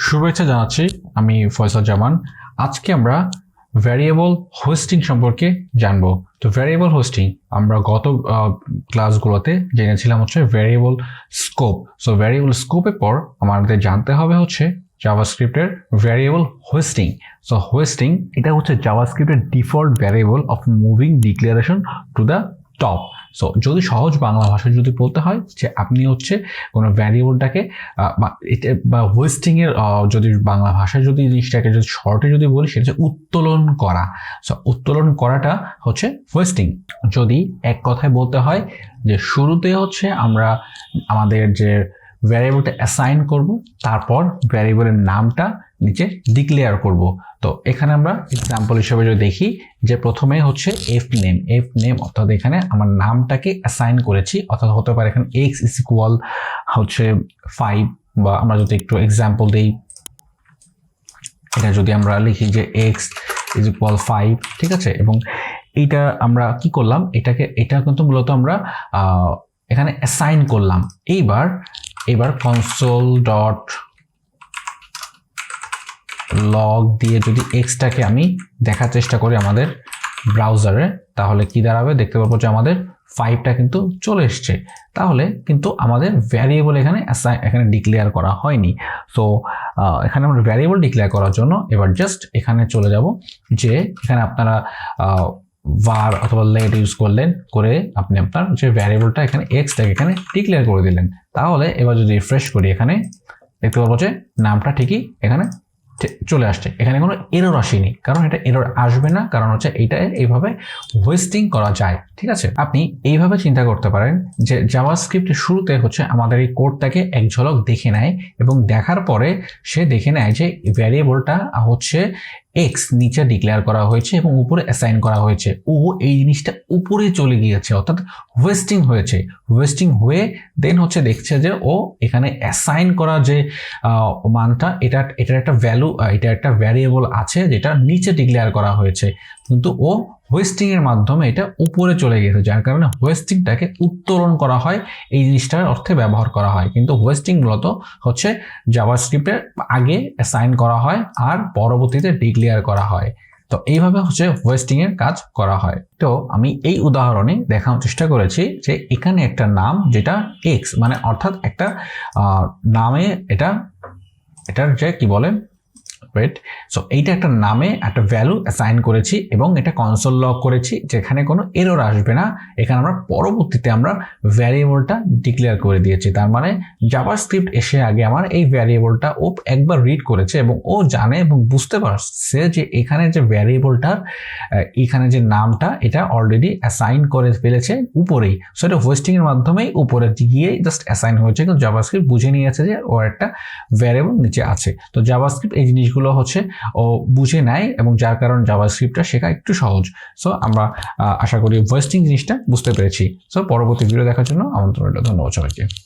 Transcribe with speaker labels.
Speaker 1: শুভেচ্ছা জানাচ্ছি, আমি ফয়সাল জামান। আজকে আমরা ভ্যারিয়েবল হোস্টিং সম্পর্কে জানবো। তো ভ্যারিয়েবল হোস্টিং আমরা গত ক্লাসগুলোতে জেনেছিলাম হচ্ছে ভ্যারিয়েবল স্কোপ। সো ভ্যারিয়েবল স্কোপের পর আমাদের জানতে হবে হচ্ছে জাভাস্ক্রিপ্টের ভ্যারিয়েবল হোস্টিং। সো হোস্টিং এটা হচ্ছে জাভাস্ক্রিপ্টের default variable of moving declaration to the top. So যদি সহজ বাংলা ভাষায় যদি বলতে হয় যে আপনি হচ্ছে কোনো ভ্যারিয়েবলটাকে বা হোস্টিং এর যদি বাংলা ভাষায় যদি জিনিসটাকে যদি শর্টে যদি বলি সেটা হচ্ছে উত্তোলন করা। সো উত্তোলন করাটা হচ্ছে হোস্টিং। যদি এক কথায় বলতে হয় যে শুরুতে হচ্ছে আমরা আমাদের যে ভ্যারিয়েবলটা অ্যাসাইন করব, তারপর ভ্যারিয়েবলের নামটা নিচে ডিক্লেয়ার করব। তো এখানে আমরা এক্সাম্পল হিসেবে যদি দেখি যে প্রথমে হচ্ছে এফ নেম অর্থাৎ এখানে আমার নামটাকে অ্যাসাইন করেছি, অর্থাৎ হতে পারে এখানে এক্স ইজ ইকুয়াল হচ্ছে 5, বা আমরা যদি একটু এক্সাম্পল দিই, এটা যদি আমরা লিখি যে এক্স ইজ ইকুয়াল 5, ঠিক আছে। এবং এইটা আমরা কি করলাম, এটা কিন্তু মূলত আমরা এখানে অ্যাসাইন করলাম। এবার কনসোল ডট লগ দিয়ে যদি এক্সটাকে আমি দেখার চেষ্টা করি আমাদের ব্রাউজারে, তাহলে কি দাঁড়াবে, দেখতে পাবো যে আমাদের 5টা কিন্তু চলে এসছে। তাহলে কিন্তু আমাদের ভ্যারিয়েবল এখানে ডিক্লেয়ার করা হয়নি। সো এখানে আমরা ভ্যারিয়েবল ডিক্লেয়ার করার জন্য এবার জাস্ট এখানে চলে যাব, যে এখানে আপনারা var অথবা let ইউজ করে আপনি আপনার যে ভ্যারিয়েবলটা এখানে এক্সটাকে এখানে ডিক্লেয়ার করে দিলেন। তাহলে এবার যদি রিফ্রেশ করি, এখানে দেখতে পাবো যে নামটা ঠিকই এখানে চলে আসছে, এখানে কোনো এরর আসেনি। কারণ এটা এরর আসবে না, কারণ হচ্ছে এইটা এইভাবে হোস্টিং করা যায়, ঠিক আছে। আপনি এইভাবে চিন্তা করতে পারেন যে জাভাস্ক্রিপ্টের শুরুতে হচ্ছে আমাদের এই কোডটাকে এক ঝলক দেখে নেয়, এবং দেখার পরে সে দেখে নেয় যে ভ্যারিয়েবলটা হচ্ছে এক্স নিচে ডিক্লেয়ার করা হয়েছে এবং উপরে অ্যাসাইন করা হয়েছে। ও এই জিনিসটা উপরে চলে গিয়েছে, অর্থাৎ হোস্টিং হয়েছে। হোস্টিং হয়ে দেন হচ্ছে দেখছে যে ও এখানে অ্যাসাইন করা যে মানটা এটার একটা ভ্যালু, এটা একটা ভ্যারিয়েবল আছে যেটা নিচে ডিক্লেয়ার করা হয়েছে, কিন্তু ও হোস্টিং এর মাধ্যমে এটা উপরে চলে গেছে, যার কারণে হোস্টিংটাকে উত্তোলন করা হয়, এই জিনিসটার অর্থে ব্যবহার করা হয়। কিন্তু হোস্টিং মূলত হচ্ছে জাভাস্ক্রিপ্টের আগে অ্যাসাইন করা হয় আর পরবর্তীতে ডিক্লেয়ার করা হয়। তো এইভাবে হচ্ছে হোস্টিং এর কাজ করা হয়। তো আমি এই উদাহরণে দেখানোর চেষ্টা করেছি যে এখানে একটা নাম যেটা এক্স, মানে অর্থাৎ একটা নামে এটার যে কি বলে সো এইটা একটা নামে একটা ভ্যালু অ্যাসাইন করেছি এবং এটা কনসোল লগ করেছি, যেখানে কোনো এরর আসবে না। এখানে আমরা পরবর্তীতে আমরা ভ্যারিয়েবলটা ডিক্লেয়ার করে দিয়েছি। তার মানে জাভাস্ক্রিপ্ট এসে আগে আমার এই ভ্যারিয়েবলটা ও একবার রিড করেছে এবং ও জানে এবং বুঝতে পারছে যে এখানে যে ভ্যারিয়েবলটার এখানে যে নামটা এটা অলরেডি অ্যাসাইন করে ফেলেছে উপরেই। সো এটা হোস্টিং এর মাধ্যমেই উপরে গিয়ে জাস্ট অ্যাসাইন হয়েছে, কিন্তু জাভাস্ক্রিপ্ট বুঝে নিয়েছে যে ও একটা ভ্যারিয়েবল নিচে আছে। তো জাভাস্ক্রিপ্ট এই জিনিসগুলো হচ্ছে ও বুঝে নেয়, এবং যার কারণে জাভাস্ক্রিপ্টটা শেখা একটু সহজ। সো আমরা আশা করি হোস্টিং জিনিসটা বুঝতে পেরেছি। সো পরবর্তী ভিডিও দেখার জন্য আমন্ত্রণ রইল। ধন্যবাদ সবাইকে।